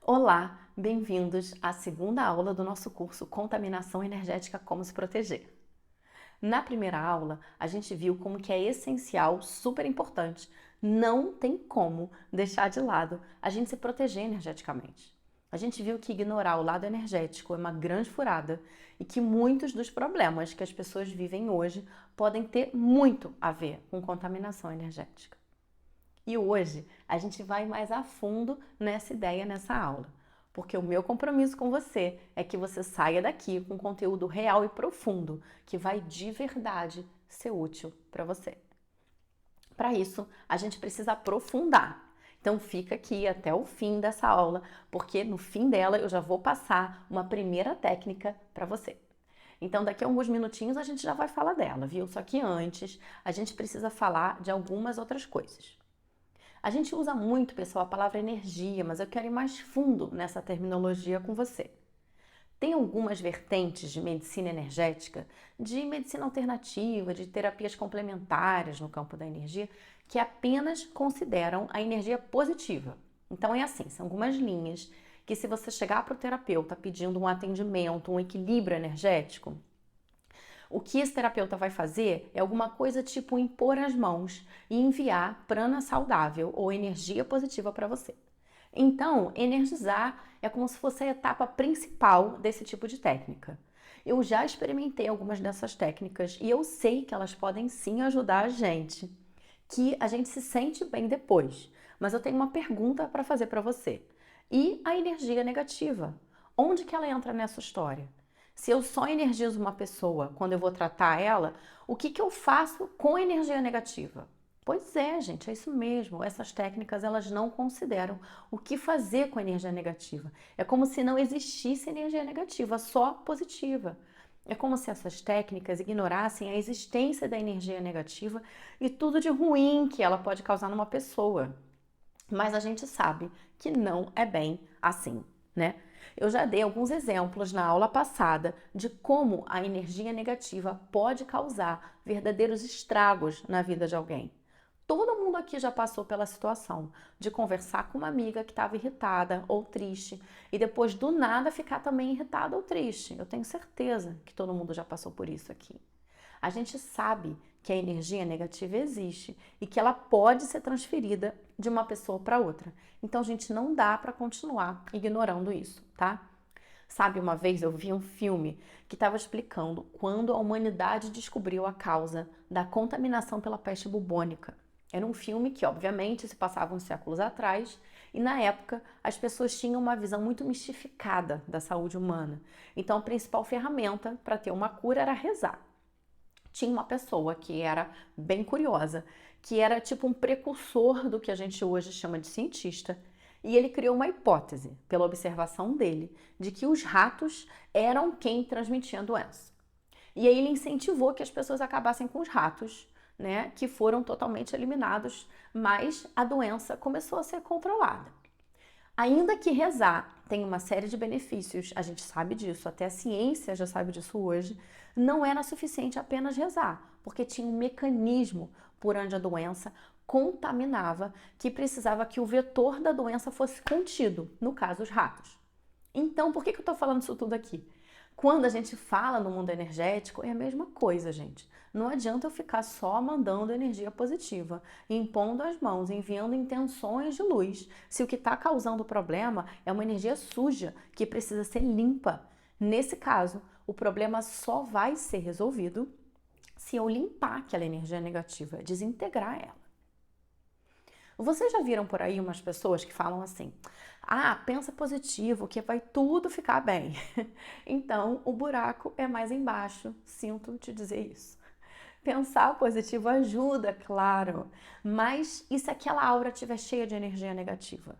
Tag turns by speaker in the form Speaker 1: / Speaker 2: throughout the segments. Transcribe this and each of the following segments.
Speaker 1: Olá, bem-vindos à segunda aula do nosso curso Contaminação Energética Como se Proteger. Na primeira aula, a gente viu como que é essencial, super importante, não tem como deixar de lado a gente se proteger energeticamente. A gente viu que ignorar o lado energético é uma grande furada e que muitos dos problemas que as pessoas vivem hoje podem ter muito a ver com contaminação energética. E hoje a gente vai mais a fundo nessa ideia nessa aula, porque o meu compromisso com você é que você saia daqui com conteúdo real e profundo, que vai de verdade ser útil para você. Para isso, a gente precisa aprofundar. Então fica aqui até o fim dessa aula, porque no fim dela eu já vou passar uma primeira técnica para você. Então daqui a alguns minutinhos a gente já vai falar dela, viu? Só que antes a gente precisa falar de algumas outras coisas. A gente usa muito, pessoal, a palavra energia, mas eu quero ir mais fundo nessa terminologia com você. Tem algumas vertentes de medicina energética, de medicina alternativa, de terapias complementares no campo da energia, que apenas consideram a energia positiva. Então é assim, são algumas linhas que se você chegar para o terapeuta pedindo um atendimento, um equilíbrio energético, o que esse terapeuta vai fazer é alguma coisa tipo impor as mãos e enviar prana saudável ou energia positiva para você. Então, energizar é como se fosse a etapa principal desse tipo de técnica. Eu já experimentei algumas dessas técnicas e eu sei que elas podem sim ajudar que a gente se sente bem depois. Mas eu tenho uma pergunta para fazer para você. E a energia negativa? Onde que ela entra nessa história? Se eu só energizo uma pessoa quando eu vou tratar ela, o que eu faço com a energia negativa? Pois é, gente, é isso mesmo. Essas técnicas elas não consideram o que fazer com a energia negativa. É como se não existisse energia negativa, só positiva. É como se essas técnicas ignorassem a existência da energia negativa e tudo de ruim que ela pode causar numa pessoa. Mas a gente sabe que não é bem assim, né? Eu já dei alguns exemplos na aula passada de como a energia negativa pode causar verdadeiros estragos na vida de alguém. Todo mundo aqui já passou pela situação de conversar com uma amiga que estava irritada ou triste e depois do nada ficar também irritada ou triste. Eu tenho certeza que todo mundo já passou por isso aqui. A gente sabe que a energia negativa existe e que ela pode ser transferida de uma pessoa para outra. Então, gente, não dá para continuar ignorando isso, tá? Sabe, uma vez eu vi um filme que estava explicando quando a humanidade descobriu a causa da contaminação pela peste bubônica. Era um filme que, obviamente, se passava uns séculos atrás e, na época, as pessoas tinham uma visão muito mistificada da saúde humana. Então, a principal ferramenta para ter uma cura era rezar. Tinha uma pessoa que era bem curiosa, que era tipo um precursor do que a gente hoje chama de cientista, e ele criou uma hipótese, pela observação dele, de que os ratos eram quem transmitia a doença. E aí ele incentivou que as pessoas acabassem com os ratos, né, que foram totalmente eliminados, mas a doença começou a ser controlada. Ainda que rezar tem uma série de benefícios, a gente sabe disso, até a ciência já sabe disso hoje, não era suficiente apenas rezar, porque tinha um mecanismo por onde a doença contaminava, que precisava que o vetor da doença fosse contido, no caso os ratos. Então, por que eu estou falando isso tudo aqui? Quando a gente fala no mundo energético, é a mesma coisa, gente. Não adianta eu ficar só mandando energia positiva, impondo as mãos, enviando intenções de luz, se o que está causando o problema é uma energia suja que precisa ser limpa. Nesse caso, o problema só vai ser resolvido se eu limpar aquela energia negativa, desintegrar ela. Vocês já viram por aí umas pessoas que falam assim: ah, pensa positivo, que vai tudo ficar bem. Então, o buraco é mais embaixo, sinto te dizer isso. Pensar positivo ajuda, claro, mas e se aquela aura estiver cheia de energia negativa?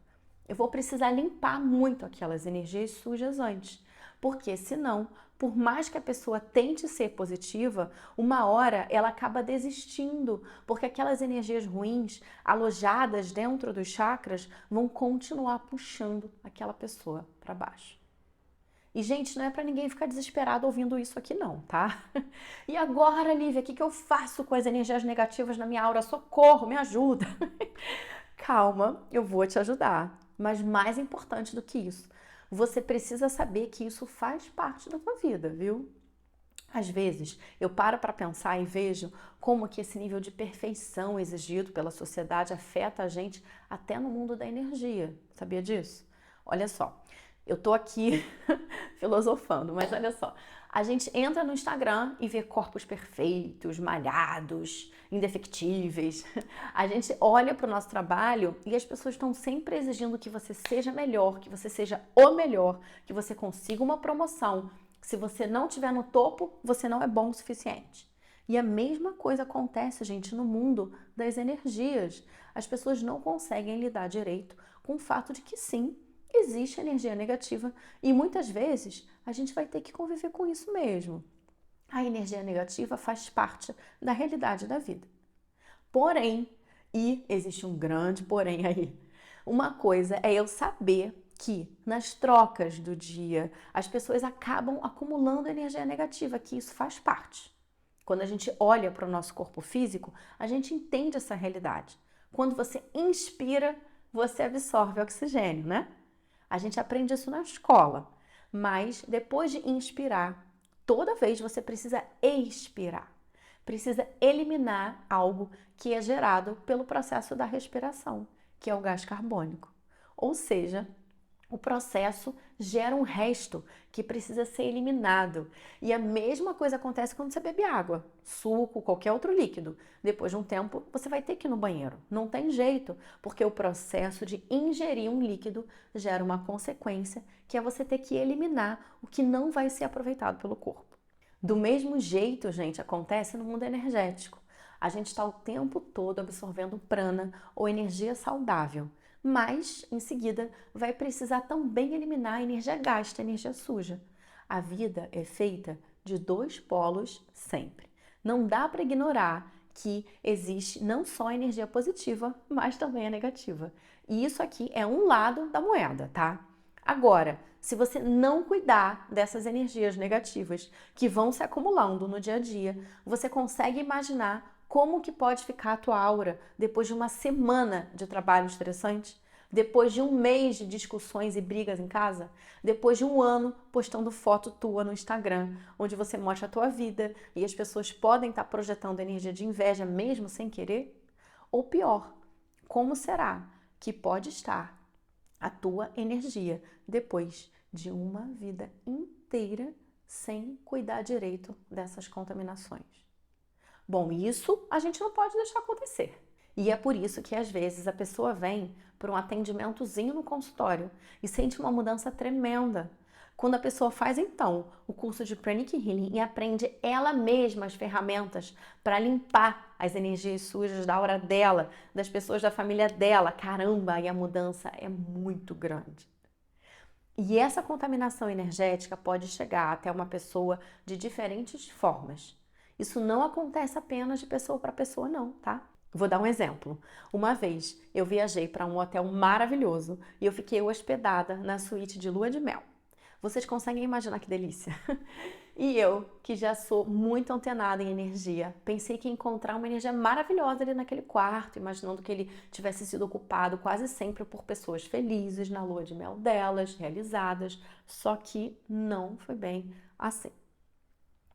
Speaker 1: Eu vou precisar limpar muito aquelas energias sujas antes, porque senão, por mais que a pessoa tente ser positiva, uma hora ela acaba desistindo, porque aquelas energias ruins alojadas dentro dos chakras vão continuar puxando aquela pessoa para baixo. E, gente, não é para ninguém ficar desesperado ouvindo isso aqui não, tá? E agora, Lívia, o que eu faço com as energias negativas na minha aura? Socorro, me ajuda! Calma, eu vou te ajudar. Mas mais importante do que isso, você precisa saber que isso faz parte da tua vida, viu? Às vezes, eu paro para pensar e vejo como que esse nível de perfeição exigido pela sociedade afeta a gente até no mundo da energia. Sabia disso? Olha só, eu tô aqui filosofando, mas olha só. A gente entra no Instagram e vê corpos perfeitos, malhados, indefectíveis. A gente olha para o nosso trabalho e as pessoas estão sempre exigindo que você seja melhor, que você seja o melhor, que você consiga uma promoção. Se você não estiver no topo, você não é bom o suficiente. E a mesma coisa acontece, gente, no mundo das energias. As pessoas não conseguem lidar direito com o fato de que sim, existe energia negativa e muitas vezes a gente vai ter que conviver com isso mesmo. A energia negativa faz parte da realidade da vida. Porém, e existe um grande porém aí, uma coisa é eu saber que nas trocas do dia as pessoas acabam acumulando energia negativa, que isso faz parte. Quando a gente olha para o nosso corpo físico, a gente entende essa realidade. Quando você inspira, você absorve oxigênio, né? A gente aprende isso na escola, mas depois de inspirar, toda vez você precisa expirar. Precisa eliminar algo que é gerado pelo processo da respiração, que é o gás carbônico. Ou seja, o processo gera um resto que precisa ser eliminado. E a mesma coisa acontece quando você bebe água, suco, qualquer outro líquido. Depois de um tempo, você vai ter que ir no banheiro. Não tem jeito, porque o processo de ingerir um líquido gera uma consequência, que é você ter que eliminar o que não vai ser aproveitado pelo corpo. Do mesmo jeito, gente, acontece no mundo energético. A gente está o tempo todo absorvendo prana ou energia saudável, mas em seguida vai precisar também eliminar a energia gasta, a energia suja. A vida é feita de dois polos sempre. Não dá para ignorar que existe não só a energia positiva, mas também a negativa. E isso aqui é um lado da moeda, tá? Agora, se você não cuidar dessas energias negativas que vão se acumulando no dia a dia, você consegue imaginar como que pode ficar a tua aura depois de uma semana de trabalho estressante? Depois de um mês de discussões e brigas em casa? Depois de um ano postando foto tua no Instagram, onde você mostra a tua vida e as pessoas podem estar projetando energia de inveja mesmo sem querer? Ou pior, como será que pode estar a tua energia depois de uma vida inteira sem cuidar direito dessas contaminações? Bom, isso a gente não pode deixar acontecer. E é por isso que às vezes a pessoa vem por um atendimentozinho no consultório e sente uma mudança tremenda. Quando a pessoa faz então o curso de Pranic Healing e aprende ela mesma as ferramentas para limpar as energias sujas da aura dela, das pessoas da família dela, caramba, e a mudança é muito grande. E essa contaminação energética pode chegar até uma pessoa de diferentes formas. Isso não acontece apenas de pessoa para pessoa, não, tá? Vou dar um exemplo. Uma vez eu viajei para um hotel maravilhoso e eu fiquei hospedada na suíte de lua de mel. Vocês conseguem imaginar que delícia? E eu, que já sou muito antenada em energia, pensei que ia encontrar uma energia maravilhosa ali naquele quarto, imaginando que ele tivesse sido ocupado quase sempre por pessoas felizes na lua de mel delas, realizadas, só que não foi bem assim.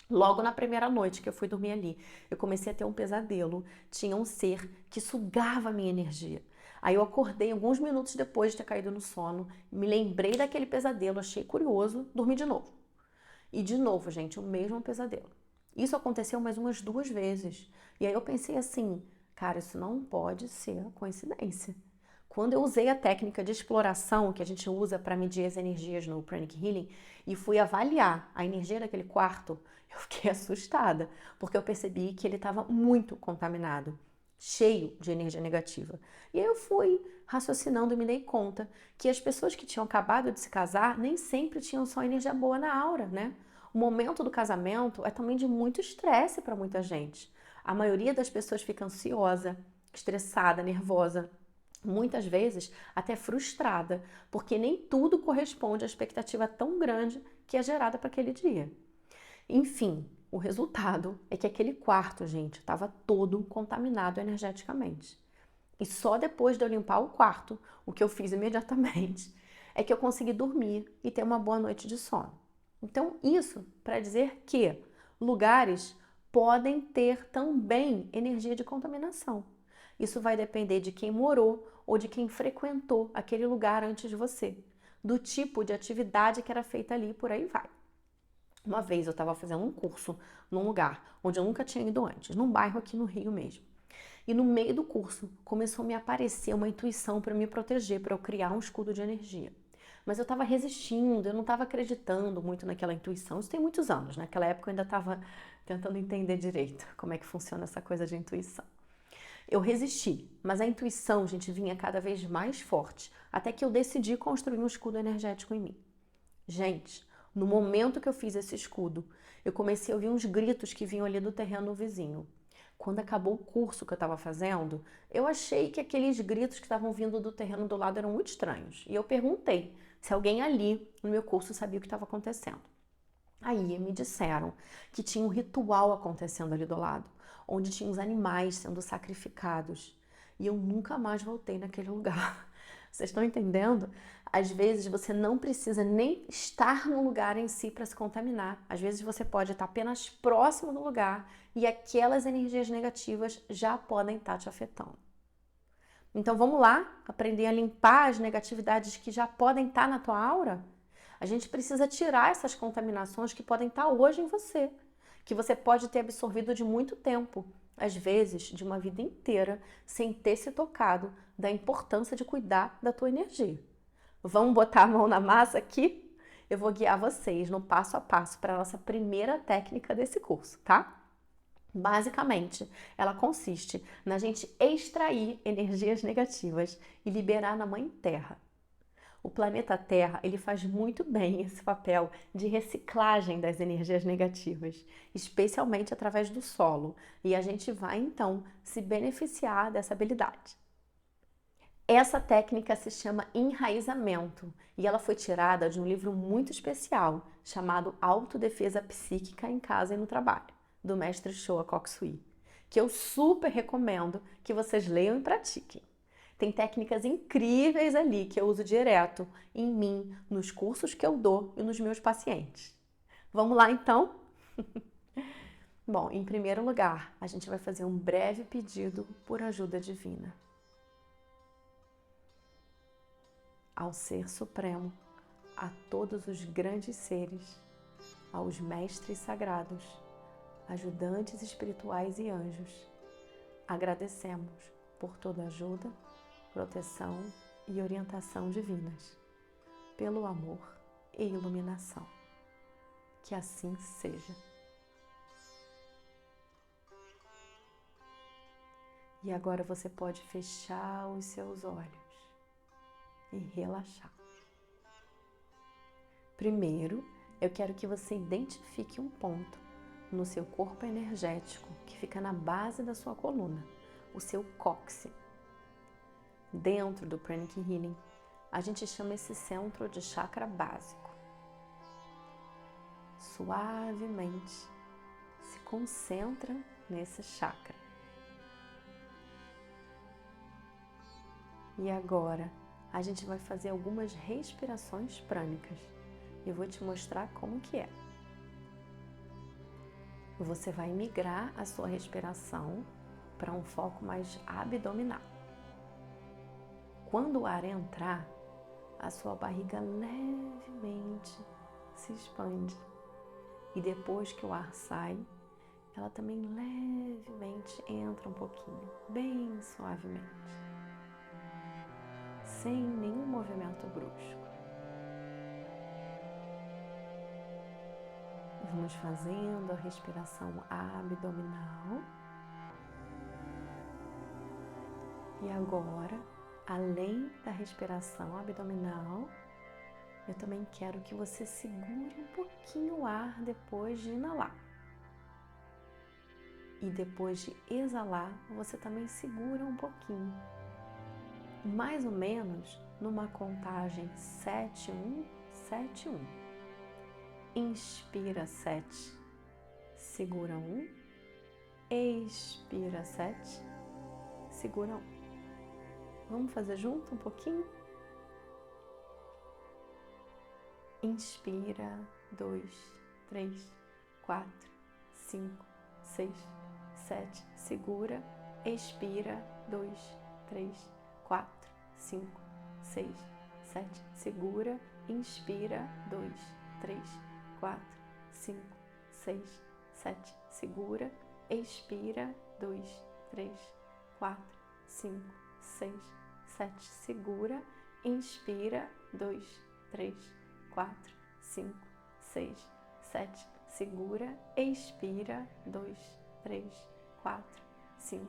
Speaker 1: Logo na primeira noite que eu fui dormir ali, eu comecei a ter um pesadelo. Tinha um ser que sugava a minha energia. Aí eu acordei alguns minutos depois de ter caído no sono, me lembrei daquele pesadelo, achei curioso, dormi de novo. E de novo, gente, o mesmo pesadelo. Isso aconteceu mais umas 2 vezes. E aí eu pensei assim, cara, isso não pode ser coincidência. Quando eu usei a técnica de exploração que a gente usa para medir as energias no Pranic Healing e fui avaliar a energia daquele quarto, eu fiquei assustada, porque eu percebi que ele estava muito contaminado, cheio de energia negativa. E aí eu fui raciocinando e me dei conta que as pessoas que tinham acabado de se casar nem sempre tinham só energia boa na aura, né? O momento do casamento é também de muito estresse para muita gente. A maioria das pessoas fica ansiosa, estressada, nervosa, muitas vezes até frustrada, porque nem tudo corresponde à expectativa tão grande que é gerada para aquele dia. Enfim, o resultado é que aquele quarto, gente, estava todo contaminado energeticamente. E só depois de eu limpar o quarto, o que eu fiz imediatamente, é que eu consegui dormir e ter uma boa noite de sono. Então, isso para dizer que lugares podem ter também energia de contaminação. Isso vai depender de quem morou ou de quem frequentou aquele lugar antes de você, do tipo de atividade que era feita ali, por aí vai. Uma vez eu estava fazendo um curso num lugar onde eu nunca tinha ido antes, num bairro aqui no Rio mesmo. E no meio do curso começou a me aparecer uma intuição para me proteger, para eu criar um escudo de energia. Mas eu estava resistindo, eu não estava acreditando muito naquela intuição. Isso tem muitos anos, né? Naquela época eu ainda estava tentando entender direito como é que funciona essa coisa de intuição. Eu resisti, mas a intuição, gente, vinha cada vez mais forte, até que eu decidi construir um escudo energético em mim. Gente, no momento que eu fiz esse escudo, eu comecei a ouvir uns gritos que vinham ali do terreno vizinho. Quando acabou o curso que eu estava fazendo, eu achei que aqueles gritos que estavam vindo do terreno do lado eram muito estranhos. E eu perguntei se alguém ali no meu curso sabia o que estava acontecendo. Aí me disseram que tinha um ritual acontecendo ali do lado, onde tinha os animais sendo sacrificados. E eu nunca mais voltei naquele lugar. Vocês estão entendendo? Às vezes você não precisa nem estar no lugar em si para se contaminar. Às vezes você pode estar apenas próximo do lugar e aquelas energias negativas já podem estar te afetando. Então vamos lá aprender a limpar as negatividades que já podem estar na tua aura? A gente precisa tirar essas contaminações que podem estar hoje em você, que você pode ter absorvido de muito tempo, às vezes de uma vida inteira, sem ter se tocado da importância de cuidar da tua energia. Vamos botar a mão na massa aqui? Eu vou guiar vocês no passo a passo para a nossa primeira técnica desse curso, tá? Basicamente, ela consiste na gente extrair energias negativas e liberar na Mãe Terra. O planeta Terra, ele faz muito bem esse papel de reciclagem das energias negativas, especialmente através do solo, e a gente vai então se beneficiar dessa habilidade. Essa técnica se chama enraizamento e ela foi tirada de um livro muito especial chamado Autodefesa Psíquica em Casa e no Trabalho, do mestre Showa Koksui, que eu super recomendo que vocês leiam e pratiquem. Tem técnicas incríveis ali que eu uso direto em mim, nos cursos que eu dou e nos meus pacientes. Vamos lá então? Bom, em primeiro lugar, a gente vai fazer um breve pedido por ajuda divina. Ao Ser Supremo, a todos os grandes seres, aos mestres sagrados, ajudantes espirituais e anjos, agradecemos por toda ajuda, proteção e orientação divinas, pelo amor e iluminação. Que assim seja. E agora você pode fechar os seus olhos e relaxar. Primeiro, eu quero que você identifique um ponto no seu corpo energético que fica na base da sua coluna, o seu cóccix. Dentro do Pranic Healing, a gente chama esse centro de chakra básico. Suavemente se concentra nesse chakra. E agora a gente vai fazer algumas respirações prânicas. Eu vou te mostrar como que é. Você vai migrar a sua respiração para um foco mais abdominal. Quando o ar entrar, a sua barriga levemente se expande. E depois que o ar sai, ela também levemente entra um pouquinho, bem suavemente, sem nenhum movimento brusco. Vamos fazendo a respiração abdominal. E agora, além da respiração abdominal, eu também quero que você segure um pouquinho o ar depois de inalar. E depois de exalar, você também segura um pouquinho. Mais ou menos numa contagem 7-1, 7-1. Inspira 7, segura 1, expira 7, segura 1. Vamos fazer junto um pouquinho? Inspira, 2, 3, 4, 5, 6, 7, segura, expira, 2, 3, 4, 5, 6, 7, segura, inspira, 2, 3, 4, 5, 6, 7, segura, expira, 2, 3, 4, 5, 6, 7, segura, inspira, 2, 3, 4, 5, 6, 7, segura, expira, 2, 3, 4, 5,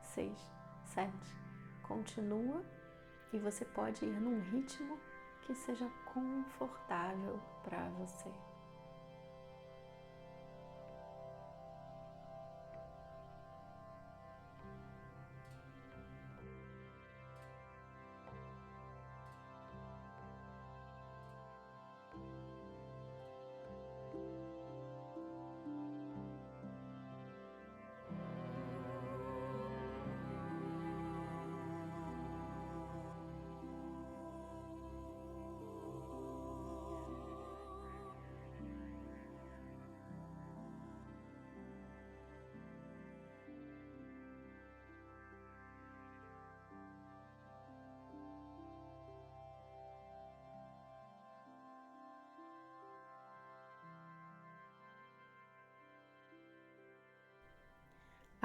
Speaker 1: 6, 7. Continua e você pode ir num ritmo que seja confortável para você.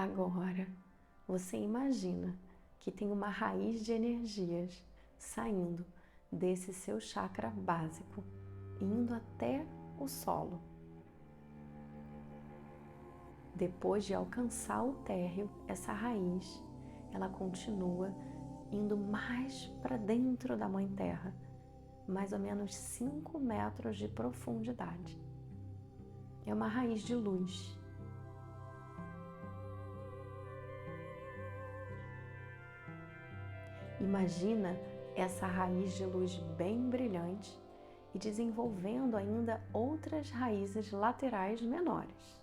Speaker 1: Agora, você imagina que tem uma raiz de energias saindo desse seu chakra básico, indo até o solo. Depois de alcançar o térreo, essa raiz, ela continua indo mais para dentro da Mãe Terra, mais ou menos 5 metros de profundidade. É uma raiz de luz. Imagina essa raiz de luz bem brilhante e desenvolvendo ainda outras raízes laterais menores.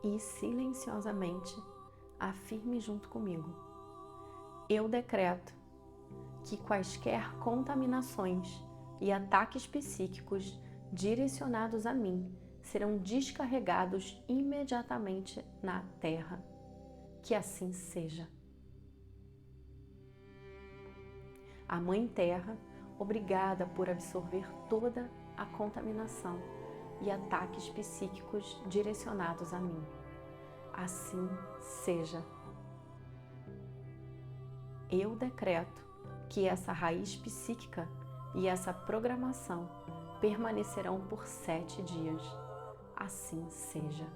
Speaker 1: E silenciosamente afirme junto comigo: eu decreto que quaisquer contaminações e ataques psíquicos direcionados a mim serão descarregados imediatamente na Terra. Que assim seja. A Mãe Terra, obrigada por absorver toda a contaminação e ataques psíquicos direcionados a mim. Assim seja. Eu decreto que essa raiz psíquica e essa programação permanecerão por 7 dias. Assim seja.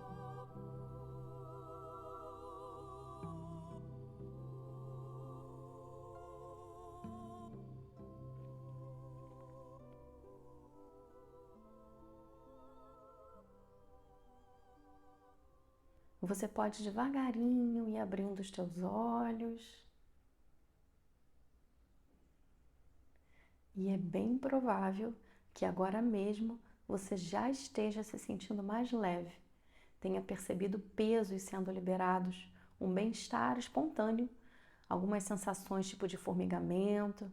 Speaker 1: Você pode devagarinho ir abrindo os teus olhos. E é bem provável que agora mesmo você já esteja se sentindo mais leve, tenha percebido pesos sendo liberados, um bem-estar espontâneo, algumas sensações tipo de formigamento.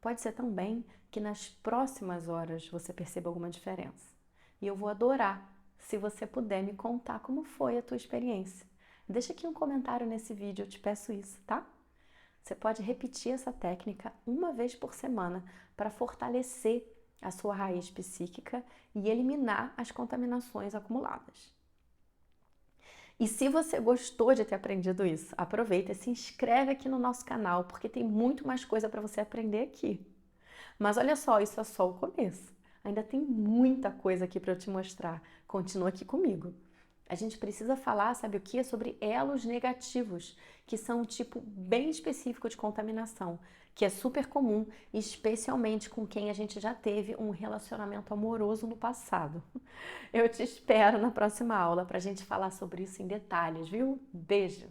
Speaker 1: Pode ser também que nas próximas horas você perceba alguma diferença. E eu vou adorar se você puder me contar como foi a tua experiência. Deixa aqui um comentário nesse vídeo, eu te peço isso, tá? Você pode repetir essa técnica uma vez por semana para fortalecer a sua raiz psíquica e eliminar as contaminações acumuladas. E se você gostou de ter aprendido isso, aproveita e se inscreve aqui no nosso canal, porque tem muito mais coisa para você aprender aqui. Mas olha só, isso é só o começo. Ainda tem muita coisa aqui para eu te mostrar. Continua aqui comigo. A gente precisa falar, sabe o que? Sobre elos negativos, que são um tipo bem específico de contaminação, que é super comum, especialmente com quem a gente já teve um relacionamento amoroso no passado. Eu te espero na próxima aula para a gente falar sobre isso em detalhes, viu? Beijo!